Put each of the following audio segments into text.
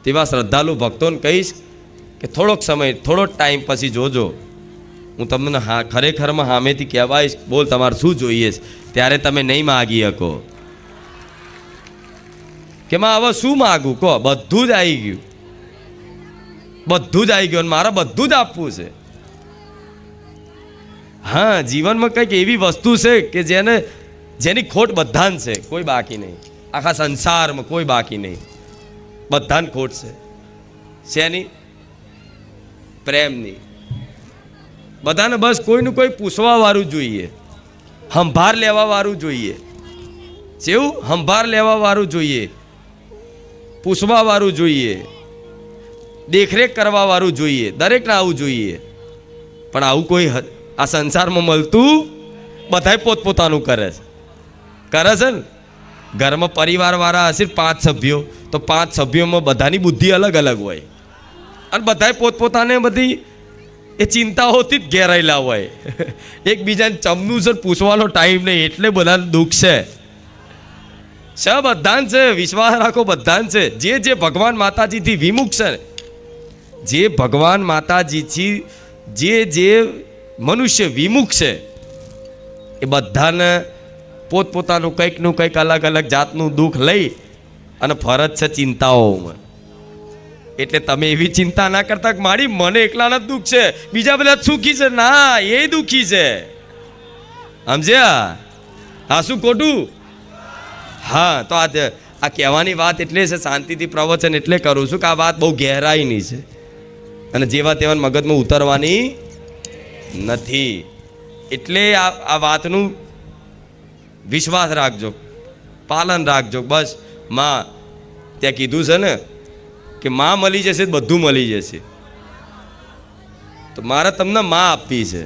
તેવા શ્રદ્ધાળુ ભક્તોને કહીશ કે થોડોક સમય, થોડો ટાઈમ પછી જોજો, હું તમને ખરેખરમાં સામેથી કહેવાઈશ, બોલ તમારે શું જોઈએ છે, ત્યારે તમે નહીં માગી શકો કે માં હવે શું માગું, કહો. બધું જ આવી ગયું, બધું જ આવી ગયું, મારે બધું જ આપવું છે. હા, જીવનમાં કંઈક એવી વસ્તુ છે કે જેની ખોટ બધાને છે, કોઈ બાકી નહીં. આખા સંસારમાં કોઈ બાકી નહીં, બધાને ખોટ છે. શેની? પ્રેમની. બધાને બસ કોઈનું કોઈ પૂછવા વાળું જોઈએ, સંભાર લેવા વાળું જોઈએ. જેવું સંભાર લેવા વાળું જોઈએ, પૂછવા વાળું જોઈએ, દેખરેખ કરવા વાળું જોઈએ, દરેકને આવું જોઈએ. પણ આવું કોઈ આ સંસારમાં મળતું, બધાય પોતપોતાનું કરે છે ને. ઘરમાં પરિવારવાળા હશે 5 સભ્યો, તો 5 સભ્યોમાં બધાની બુદ્ધિ અલગ અલગ હોય, અને બધાય પોતપોતાને બધી એ ચિંતાઓથી જ ઘેરાયેલા હોય. એકબીજાને ચમનું છે, પૂછવાનો ટાઈમ નહીં, એટલે બધાને દુઃખ છે. બધાને છે, વિશ્વાસ રાખો, બધાને છે. જે ભગવાન માતાજીથી વિમુખ છે, જે ભગવાન માતાજીથી જે મનુષ્ય વિમુખ છે, એ બધાને પોતપોતાનું કંઈકનું કંઈક અલગ અલગ જાતનું દુઃખ લઈ અને ફરજ છે ચિંતાઓમાં. એટલે તમે એવી ચિંતા ના કરતા કે મારી મને એકલાના જ દુઃખ છે, બીજા બધા સુખી છે. ના, એ દુઃખી છે, સમજ્યા? હા, શું ખોટું? હા, તો આ કહેવાની વાત એટલે છે, શાંતિથી પ્રવચન એટલે કરું છું કે આ વાત બહુ ગહેરાઈની છે અને જેવા તેવા મગજમાં ઉતરવાની નથી. એટલે આ વાતનું વિશ્વાસ રાખજો, પાલન રાખજો. બસ માં ત્યાં કીધું છે ને કે માં મળી જશે, બધું મળી જશે. તો મારે તમને માં આપવી છે,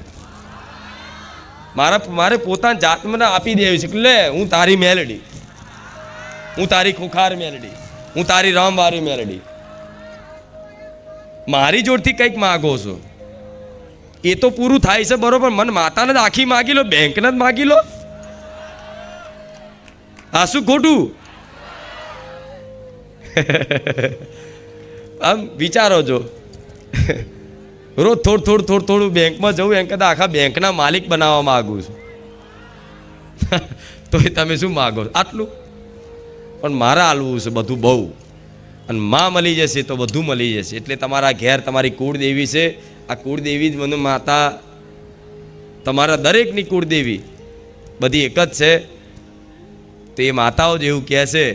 મારે પોતાની જાત મને આપી દેવી છે કે લે, હું તારી મેલડી, હું તારી ખુખાર મેલડી, હું તારી રામવારી મેલડી. મારી જોડથી કંઈક માગો છો એ તો પૂરું થાય છે, બરોબર. મને માતાને જ આખી માગી લો, બેંકને જ માગી લો. આ શું ખોટું? આમ વિચારો છો, રોજ થોડું બેંકમાં જવું, એમ કદાચ આખા બેંકના માલિક બનાવવા માગું છું. તો એ તમે શું માગો? આટલું? પણ મારે આલવું છે બધું બહુ, અને માં મળી જશે તો બધું મળી જશે. એટલે તમારા ઘેર તમારી કુળદેવી છે, આ કુળદેવી જ મને માતા, તમારા દરેકની કુળદેવી બધી એક જ છે. તો એ માતાઓ જ એવું કહે છે